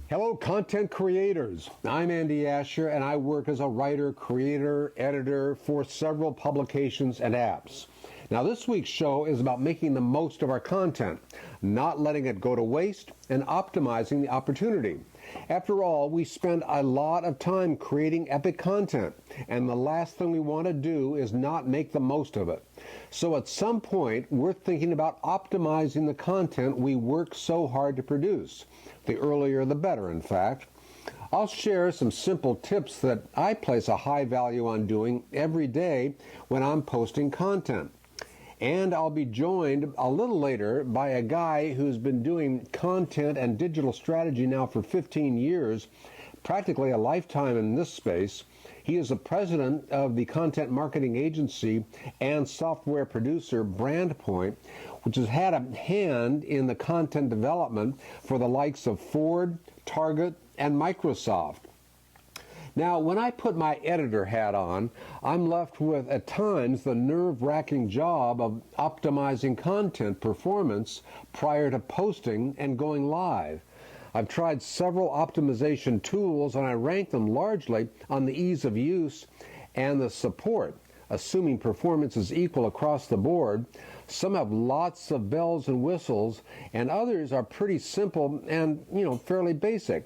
Hello, content creators. I'm Andy Asher, and I work as a writer, creator, editor for several publications and apps. Now, this week's show is about making the most of our content, not letting it go to waste, and optimizing the opportunity. After all, we spend a lot of time creating epic content, and the last thing we want to do is not make the most of it. So at some point, we're thinking about optimizing the content we work so hard to produce. The earlier, the better, in fact. I'll share some simple tips that I place a high value on doing every day when I'm posting content. And I'll be joined a little later by a guy who's been doing content and digital strategy now for 15 years, practically a lifetime in this space. He is the president of the content marketing agency and software producer BrandPoint, which has had a hand in the content development for the likes of Ford, Target, and Microsoft. Now, when I put my editor hat on, I'm left with, at times, the nerve-wracking job of optimizing content performance prior to posting and going live. I've tried several optimization tools, and I rank them largely on the ease of use and the support, assuming performance is equal across the board. Some have lots of bells and whistles, and others are pretty simple and, fairly basic.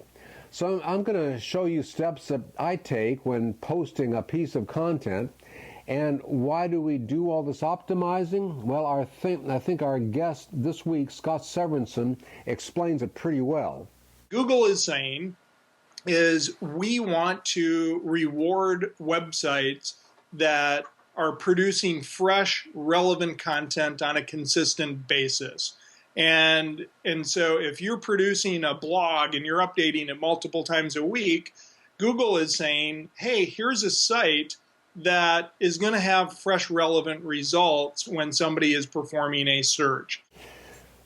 So I'm going to show you steps that I take when posting a piece of content. And why do we do all this optimizing? Well, I think our guest this week, Scott Severinsen, explains it pretty well. Google is saying is we want to reward websites that are producing fresh, relevant content on a consistent basis. And so if you're producing a blog and you're updating it multiple times a week, Google is saying, hey, here's a site that is going to have fresh, relevant results when somebody is performing a search.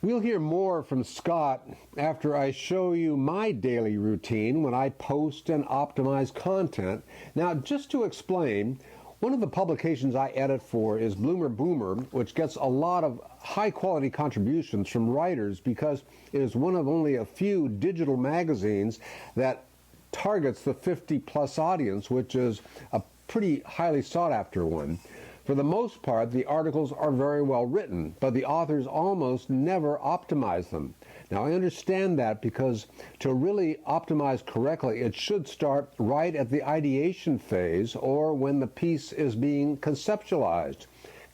We'll hear more from Scott after I show you my daily routine when I post and optimize content. Now, just to explain, one of the publications I edit for is Bloomer Boomer, which gets a lot of high-quality contributions from writers because it is one of only a few digital magazines that targets the 50-plus audience, which is a pretty highly sought-after one. For the most part, the articles are very well written, but the authors almost never optimize them. Now, I understand that because to really optimize correctly, it should start right at the ideation phase or when the piece is being conceptualized.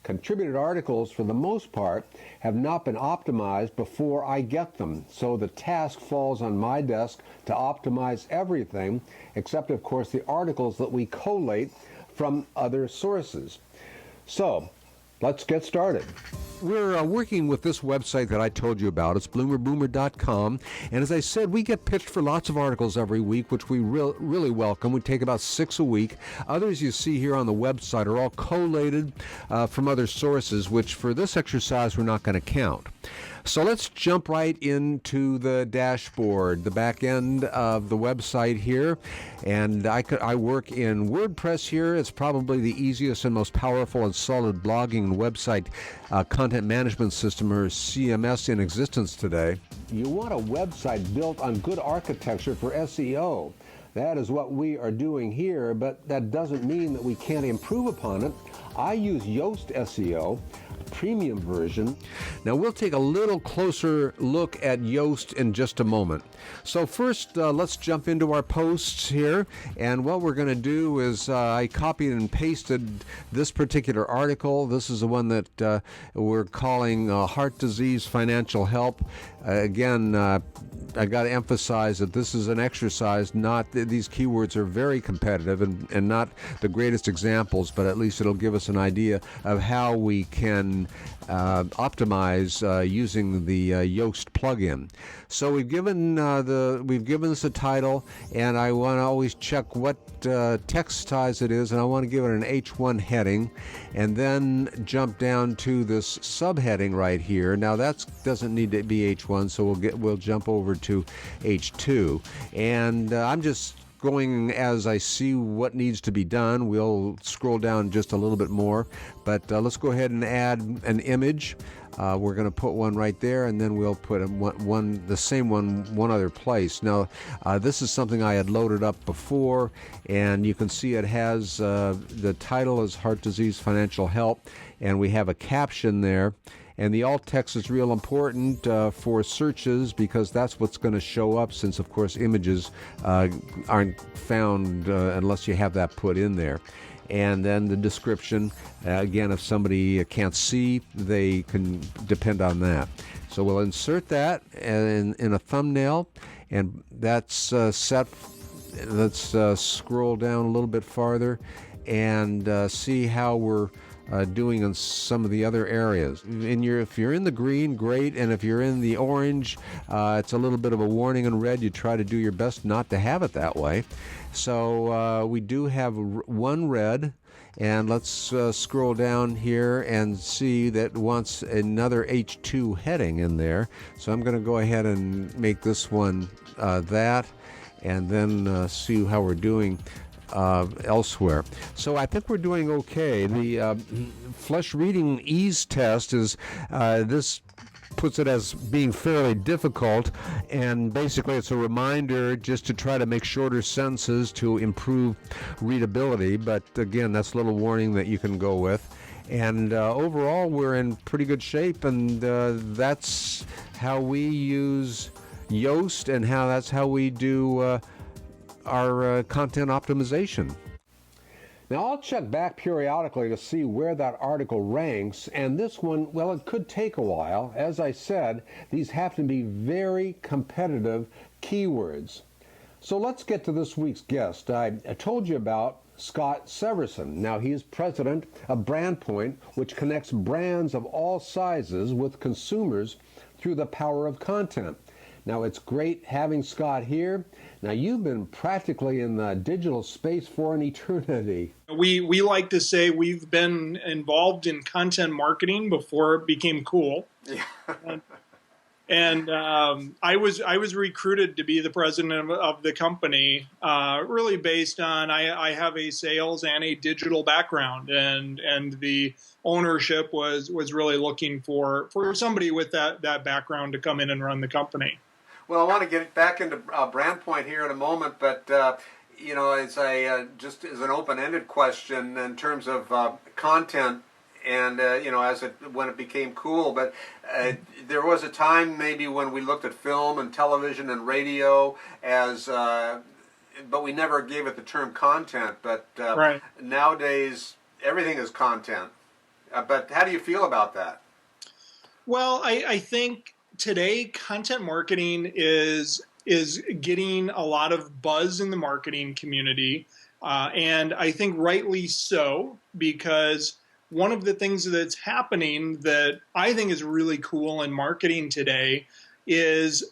Contributed articles, for the most part, have not been optimized before I get them, so the task falls on my desk to optimize everything, except, of course, the articles that we collate from other sources. So, let's get started. We're working with this website that I told you about. It's bloomerboomer.com. And as I said, we get pitched for lots of articles every week, which we really welcome. We take about 6 a week. Others you see here on the website are all collated from other sources, which for this exercise we're not going to count. So let's jump right into the dashboard, the back end of the website here. And I work in WordPress here. It's probably the easiest and most powerful and solid blogging and website content management system, or CMS, in existence today. You want a website built on good architecture for SEO. That is what we are doing here, but that doesn't mean that we can't improve upon it. I use Yoast SEO, premium version. Now we'll take a little closer look at Yoast in just a moment. So first, let's jump into our posts here. And what we're going to do is I copied and pasted this particular article. This is the one that we're calling Heart Disease Financial Help. Again, I got to emphasize that this is an exercise, these keywords are very competitive and not the greatest examples, but at least it'll give us an idea of how we can optimize using the Yoast plugin. So we've given this a title, and I want to always check what text size it is, and I want to give it an H1 heading, and then jump down to this subheading right here. Now that doesn't need to be H1, so we'll jump over to H2, and I'm just going as I see what needs to be done. We'll scroll down just a little bit more, but let's go ahead and add an image. We're going to put one right there, and then we'll put the same one other place. Now, this is something I had loaded up before, and you can see it has the title is Heart Disease Financial Help, and we have a caption there. And the alt text is real important for searches, because that's what's going to show up, since, of course, images aren't found unless you have that put in there. And then the description, again, if somebody can't see, they can depend on that. So we'll insert that in a thumbnail, and that's set. Let's scroll down a little bit farther and see how we're doing in some of the other areas. If you're in the green, great, and if you're in the orange, it's a little bit of a warning in red. You try to do your best not to have it that way. So we do have one red, and let's scroll down here and see that wants another H2 heading in there. So I'm going to go ahead and make this one that, and then see how we're doing elsewhere. So I think we're doing okay. The flesh reading ease test is this puts it as being fairly difficult, and basically it's a reminder just to try to make shorter sentences to improve readability, but again, that's a little warning that you can go with. And overall, we're in pretty good shape, and that's how we use Yoast, and that's how we do our content optimization. Now, I'll check back periodically to see where that article ranks, and this one, well, it could take a while. As I said, these have to be very competitive keywords. So let's get to this week's guest. I told you about Scott Severson. Now, he's president of BrandPoint, which connects brands of all sizes with consumers through the power of content. Now, it's great having Scott here. Now, you've been practically in the digital space for an eternity. We like to say we've been involved in content marketing before it became cool. Yeah. And I was recruited to be the president of the company, really based on I have a sales and a digital background, and the ownership was really looking for somebody with that background to come in and run the company. Well, I want to get back into BrandPoint here in a moment, but as just as an open-ended question in terms of content, and when it became cool, but there was a time maybe when we looked at film and television and radio as, but we never gave it the term content. But right. Nowadays everything is content. But how do you feel about that? Well, I think today content marketing is getting a lot of buzz in the marketing community, and I think rightly so, because one of the things that's happening that I think is really cool in marketing today is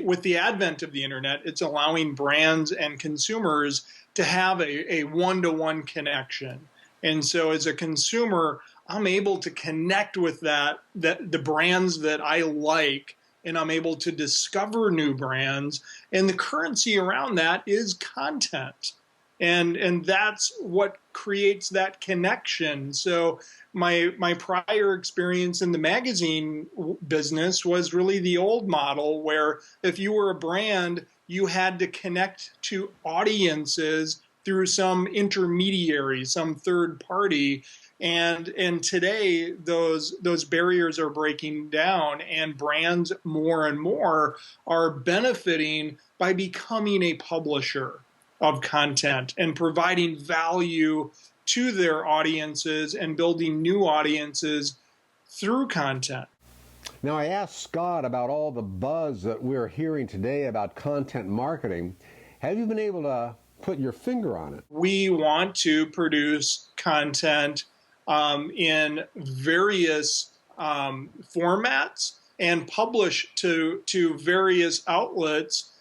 with the advent of the internet, it's allowing brands and consumers to have a one-to-one connection. And so as a consumer, I'm able to connect with the brands that I like, and I'm able to discover new brands. And the currency around that is content. And that's what creates that connection. So my prior experience in the magazine business was really the old model, where if you were a brand, you had to connect to audiences through some intermediary, some third party. And today, those barriers are breaking down, and brands more and more are benefiting by becoming a publisher of content and providing value to their audiences and building new audiences through content. Now, I asked Scott about all the buzz that we're hearing today about content marketing. Have you been able to put your finger on it? We want to produce content in various formats and publish to various outlets,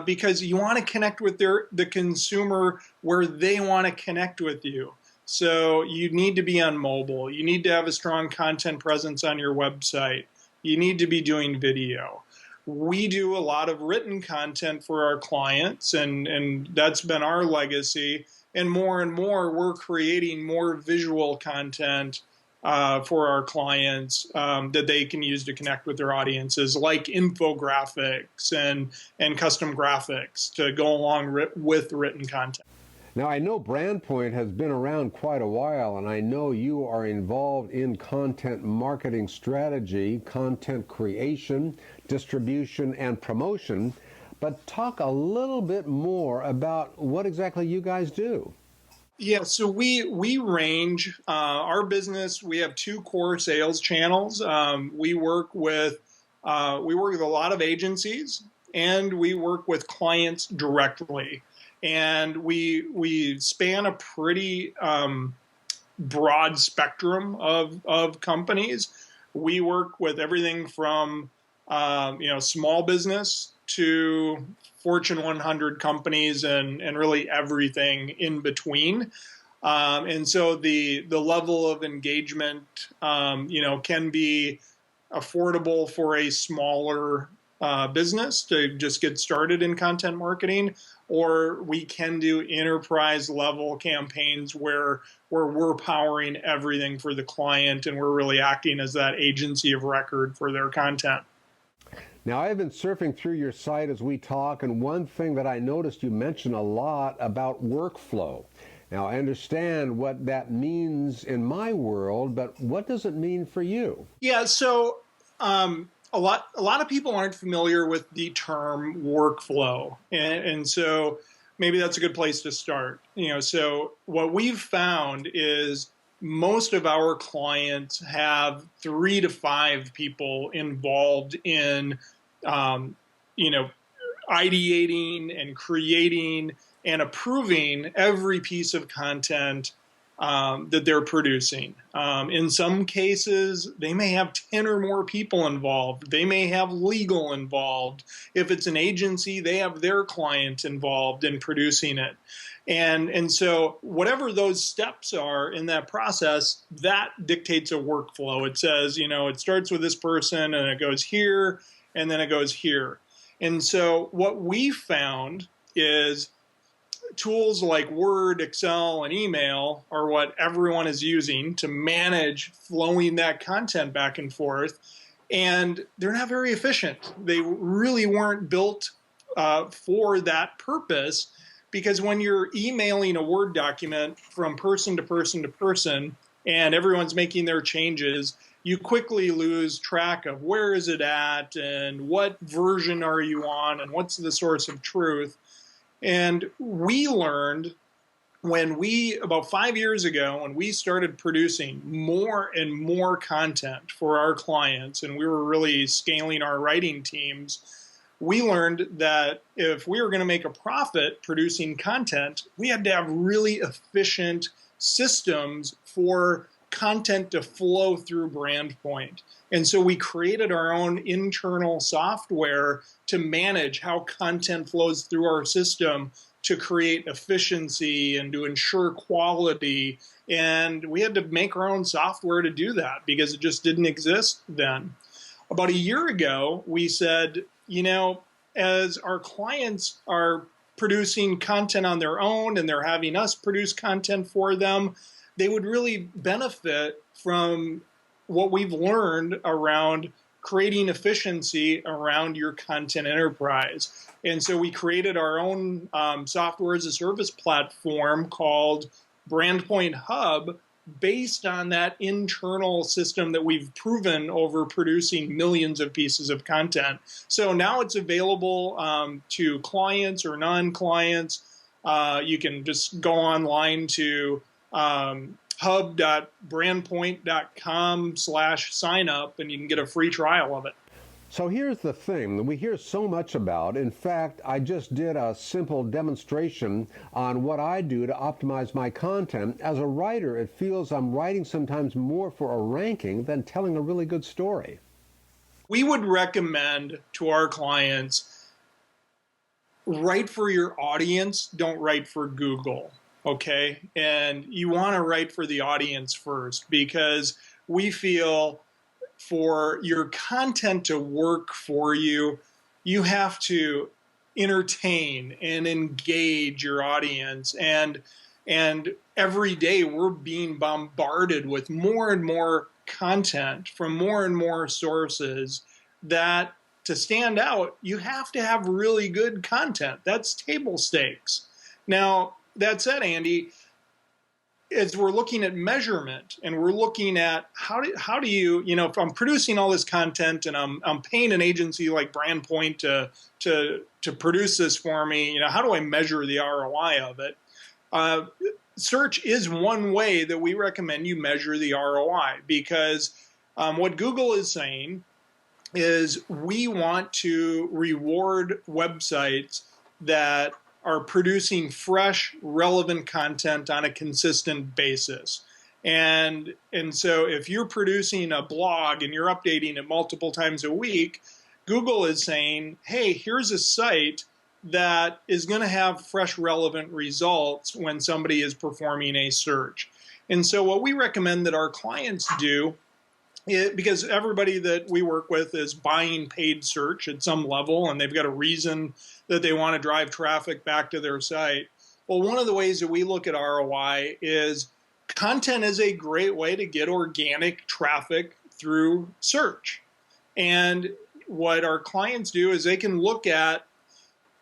because you want to connect with the consumer where they want to connect with you. So you need to be on mobile. You need to have a strong content presence on your website. You need to be doing video. we do a lot of written content for our clients, and that's been our legacy. And more, we're creating more visual content for our clients that they can use to connect with their audiences, like infographics and custom graphics to go along with written content. Now, I know BrandPoint has been around quite a while, and I know you are involved in content marketing strategy, content creation, distribution, and promotion. But talk a little bit more about what exactly you guys do. Yeah, so we range our business. We have two core sales channels. We work with a lot of agencies, and we work with clients directly. And we span a pretty broad spectrum of companies. We work with everything from small business to Fortune 100 companies and really everything in between. And so the level of engagement can be affordable for a smaller business to just get started in content marketing, or we can do enterprise level campaigns where we're powering everything for the client and we're really acting as that agency of record for their content. Now, I've been surfing through your site as we talk, and one thing that I noticed you mention a lot about workflow. Now, I understand what that means in my world, but what does it mean for you? Yeah, so a lot of people aren't familiar with the term workflow, and so maybe that's a good place to start. So what we've found is most of our clients have 3 to 5 people involved in ideating and creating and approving every piece of content that they're producing. In some cases, they may have 10 or more people involved. They may have legal involved. If it's an agency, they have their client involved in producing it. And so whatever those steps are in that process, that dictates a workflow. It says, it starts with this person and it goes here and then it goes here. And so what we found is tools like Word, Excel, and email are what everyone is using to manage flowing that content back and forth. And they're not very efficient. They really weren't built for that purpose, because when you're emailing a Word document from person to person to person and everyone's making their changes, you quickly lose track of where is it at and what version are you on and what's the source of truth. And we learned about 5 years ago, when we started producing more and more content for our clients, and we were really scaling our writing teams, we learned that if we were going to make a profit producing content, we had to have really efficient systems for content to flow through BrandPoint. And so we created our own internal software to manage how content flows through our system to create efficiency and to ensure quality. And we had to make our own software to do that because it just didn't exist then. About a year ago, we said, as our clients are producing content on their own and they're having us produce content for them, they would really benefit from what we've learned around creating efficiency around your content enterprise. And so we created our own software as a service platform called BrandPoint Hub, based on that internal system that we've proven over producing millions of pieces of content. So now it's available to clients or non-clients. You can just go online to hub.brandpoint.com/sign up and you can get a free trial of it. So here's the thing that we hear so much about. In fact, I just did a simple demonstration on what I do to optimize my content. As a writer, it feels I'm writing sometimes more for a ranking than telling a really good story. We would recommend to our clients, write for your audience, don't write for Google. Okay, and you want to write for the audience first, because we feel for your content to work for you, you have to entertain and engage your audience. And every day we're being bombarded with more and more content from more and more sources that to stand out, you have to have really good content. That's table stakes. Now, that said, Andy, as we're looking at measurement and we're looking at how do you, if I'm producing all this content and I'm paying an agency like BrandPoint to produce this for me, how do I measure the ROI of it? Search is one way that we recommend you measure the ROI, because what Google is saying is we want to reward websites that are producing fresh, relevant content on a consistent basis. And so if you're producing a blog and you're updating it multiple times a week, Google is saying, hey, here's a site that is going to have fresh, relevant results when somebody is performing a search. And so what we recommend that our clients do, because everybody that we work with is buying paid search at some level, and they've got a reason that they want to drive traffic back to their site. Well, one of the ways that we look at ROI is content is a great way to get organic traffic through search. And what our clients do is they can look at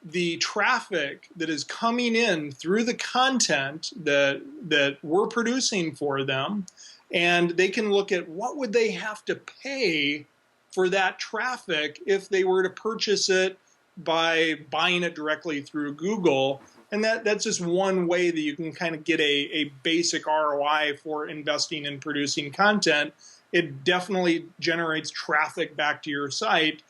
the traffic that is coming in through the content that we're producing for them, and they can look at what would they have to pay for that traffic if they were to purchase it by buying it directly through Google. And that's just one way that you can kind of get a basic ROI for investing in producing content. It definitely generates traffic back to your site.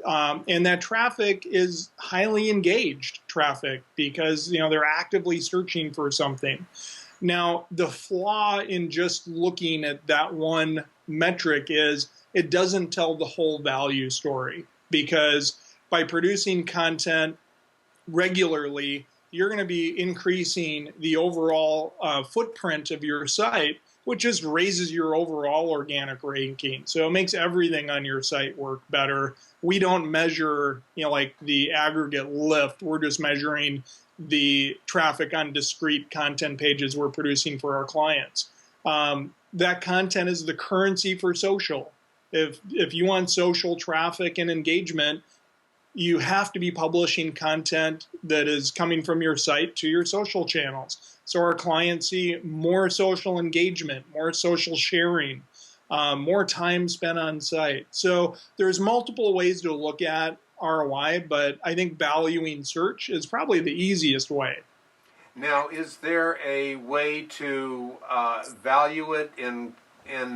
And that traffic is highly engaged traffic because they're actively searching for something. Now, the flaw in just looking at that one metric is it doesn't tell the whole value story, because by producing content regularly, you're going to be increasing the overall footprint of your site, which just raises your overall organic ranking. So it makes everything on your site work better. We don't measure, like the aggregate lift. We're just measuring the traffic on discrete content pages we're producing for our clients. That content is the currency for social. If you want social traffic and engagement, you have to be publishing content that is coming from your site to your social channels. So our clients see more social engagement, more social sharing, more time spent on site. So there's multiple ways to look at ROI, but I think valuing search is probably the easiest way. Now, is there a way to value it in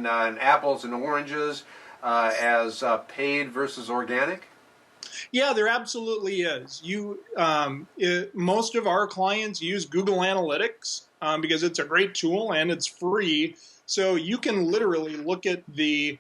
apples and oranges as paid versus organic? Yeah, there absolutely is. Most of our clients use Google Analytics because it's a great tool and it's free. So you can literally look at the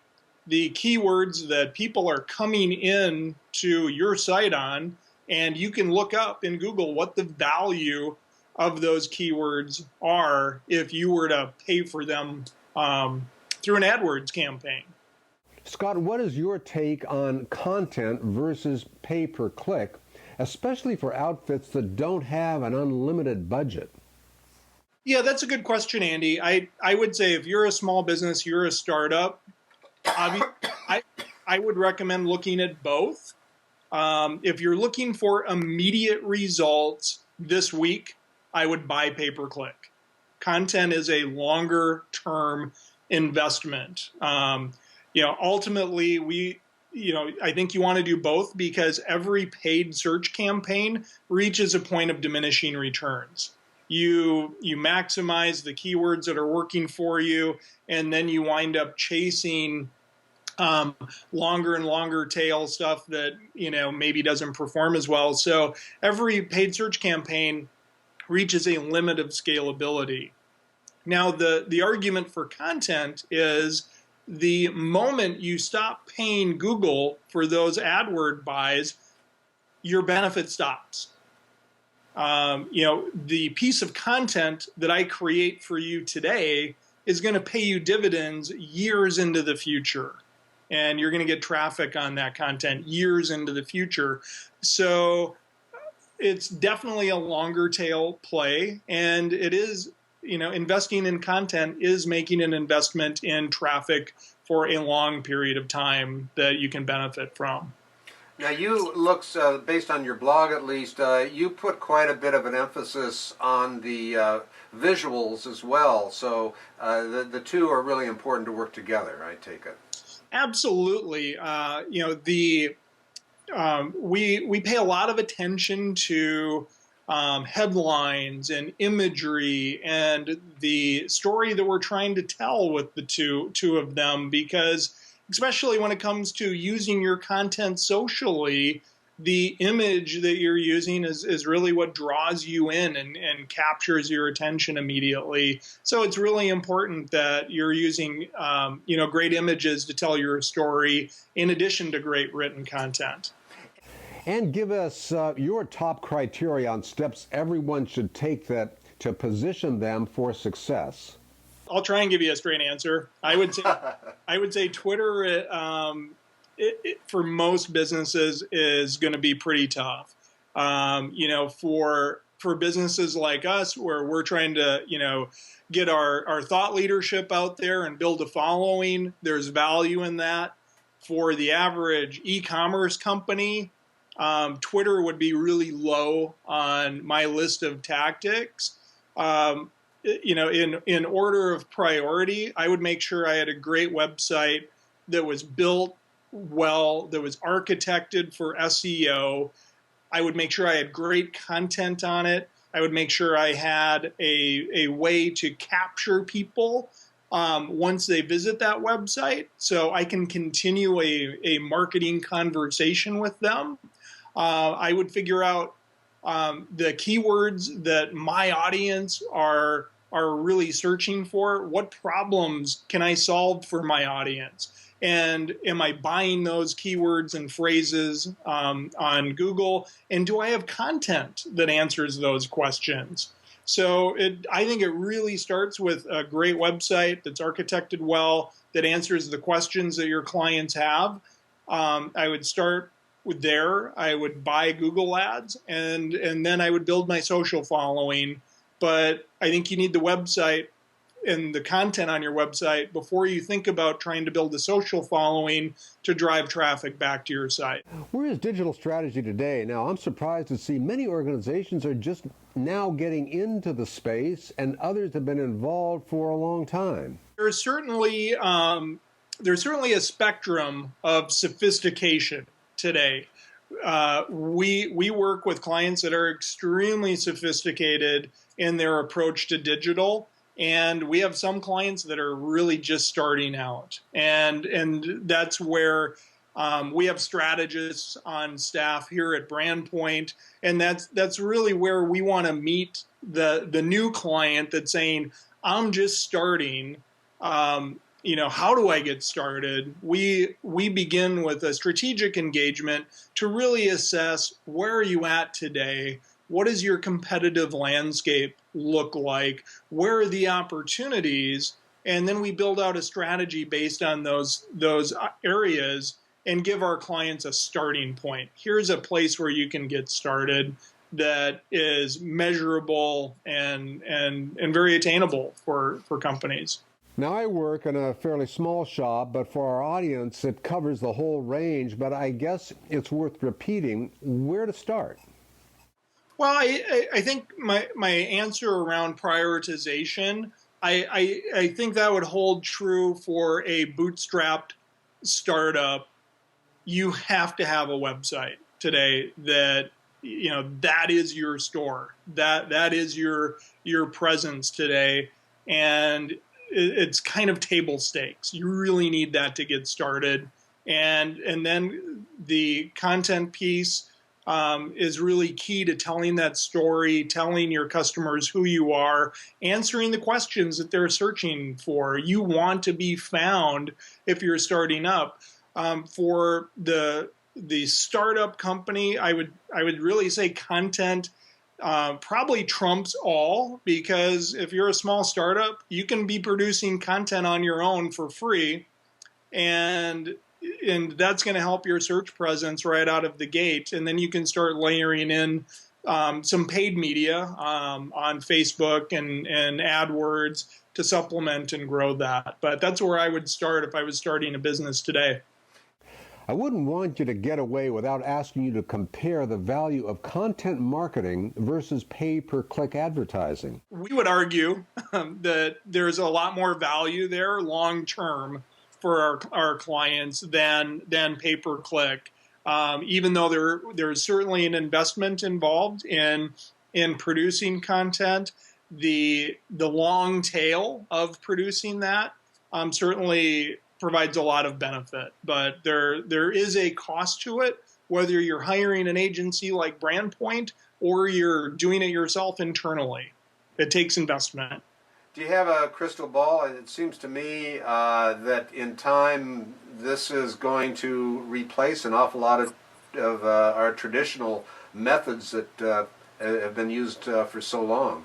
keywords that people are coming in to your site on, and you can look up in Google what the value of those keywords are if you were to pay for them through an AdWords campaign. Scott, what is your take on content versus pay-per-click, especially for outfits that don't have an unlimited budget? Yeah, that's a good question, Andy. I would say if you're a small business, you're a startup, I would recommend looking at both. If you're looking for immediate results this week, I would buy pay-per-click. Content is a longer-term investment. Ultimately, I think you want to do both, because every paid search campaign reaches a point of diminishing returns. You maximize the keywords that are working for you, and then you wind up chasing longer and longer tail stuff that maybe doesn't perform as well. So every paid search campaign reaches a limit of scalability. Now, the argument for content is the moment you stop paying Google for those AdWord buys, your benefit stops. The piece of content that I create for you today is going to pay you dividends years into the future. and you're going to get traffic on that content years into the future. So it's definitely a longer tail play, and it is, investing in content is making an investment in traffic for a long period of time that you can benefit from. Now, you looks based on your blog at least, you put quite a bit of an emphasis on the visuals as well. So the two are really important to work together, I take it. Absolutely. We pay a lot of attention to headlines and imagery and the story that we're trying to tell with the two of them, because especially when it comes to using your content socially, the image that you're using is really what draws you in and captures your attention immediately. So it's really important that you're using great images to tell your story in addition to great written content. And give us your top criteria on steps everyone should take that to position them for success. I'll try and give you a straight answer. I would say Twitter, for most businesses, is going to be pretty tough. For businesses like us, where we're trying to get our thought leadership out there and build a following, there's value in that. For the average e-commerce company, Twitter would be really low on my list of tactics. In order of priority, I would make sure I had a great website that was built well, that was architected for SEO. I would make sure I had great content on it. I would make sure I had a way to capture people once they visit that website, so I can continue a marketing conversation with them. I would figure out the keywords that my audience are really searching for. What problems can I solve for my audience? And am I buying those keywords and phrases on Google? And do I have content that answers those questions? So I think it really starts with a great website that's architected well, that answers the questions that your clients have. I would start with there. I would buy Google ads, and then I would build my social following. But I think you need the website and the content on your website before you think about trying to build a social following to drive traffic back to your site. Where is digital strategy today? Now, I'm surprised to see many organizations are just now getting into the space, and others have been involved for a long time. There's certainly a spectrum of sophistication today. We work with clients that are extremely sophisticated in their approach to digital, and we have some clients that are really just starting out, and that's where we have strategists on staff here at BrandPoint, and that's really where we want to meet the new client that's saying, I'm just starting. How do I get started? We begin with a strategic engagement to really assess, where are you at today? What does your competitive landscape look like? Where are the opportunities? And then we build out a strategy based on those areas and give our clients a starting point. Here's a place where you can get started that is measurable and very attainable for companies. Now, I work in a fairly small shop, but for our audience, it covers the whole range. But I guess it's worth repeating where to start. Well, I think my answer around prioritization, I think that would hold true for a bootstrapped startup. You have to have a website today that is your store. That is your presence today, and it's kind of table stakes. You really need that to get started, and then the content piece is really key to telling that story, telling your customers who you are, answering the questions that they're searching for. You want to be found if you're starting up. For the startup company, I would really say content probably trumps all, because if you're a small startup, you can be producing content on your own for free, and and that's going to help your search presence right out of the gate. And then you can start layering in some paid media on Facebook and AdWords to supplement and grow that. But that's where I would start if I was starting a business today. I wouldn't want you to get away without asking you to compare the value of content marketing versus pay-per-click advertising. We would argue that there's a lot more value there long-term for our clients than pay-per-click. Even though there's certainly an investment involved in producing content, the long tail of producing that certainly provides a lot of benefit. But there is a cost to it, whether you're hiring an agency like BrandPoint or you're doing it yourself internally. It takes investment. Do you have a crystal ball? It seems to me that in time this is going to replace an awful lot of our traditional methods that have been used for so long.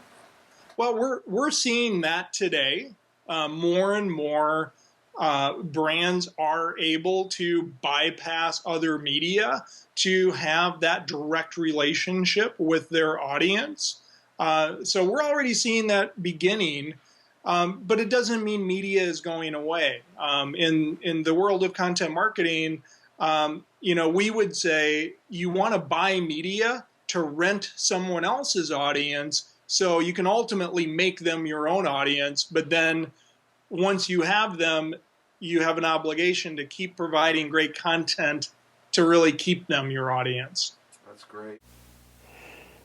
Well, we're seeing that today. More and more brands are able to bypass other media to have that direct relationship with their audience. So we're already seeing that beginning, but it doesn't mean media is going away. In the world of content marketing, we would say you want to buy media to rent someone else's audience so you can ultimately make them your own audience. But then once you have them, you have an obligation to keep providing great content to really keep them your audience. That's great.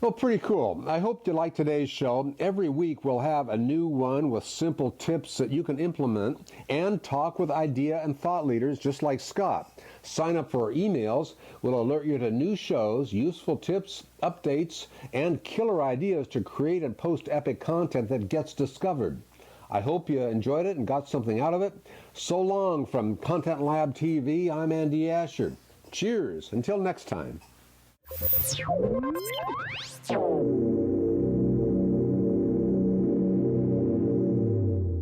Well, pretty cool. I hope you like today's show. Every week we'll have a new one with simple tips that you can implement and talk with idea and thought leaders just like Scott. Sign up for our emails. We'll alert you to new shows, useful tips, updates, and killer ideas to create and post epic content that gets discovered. I hope you enjoyed it and got something out of it. So long from Content Lab TV, I'm Andy Asher. Cheers. Until next time.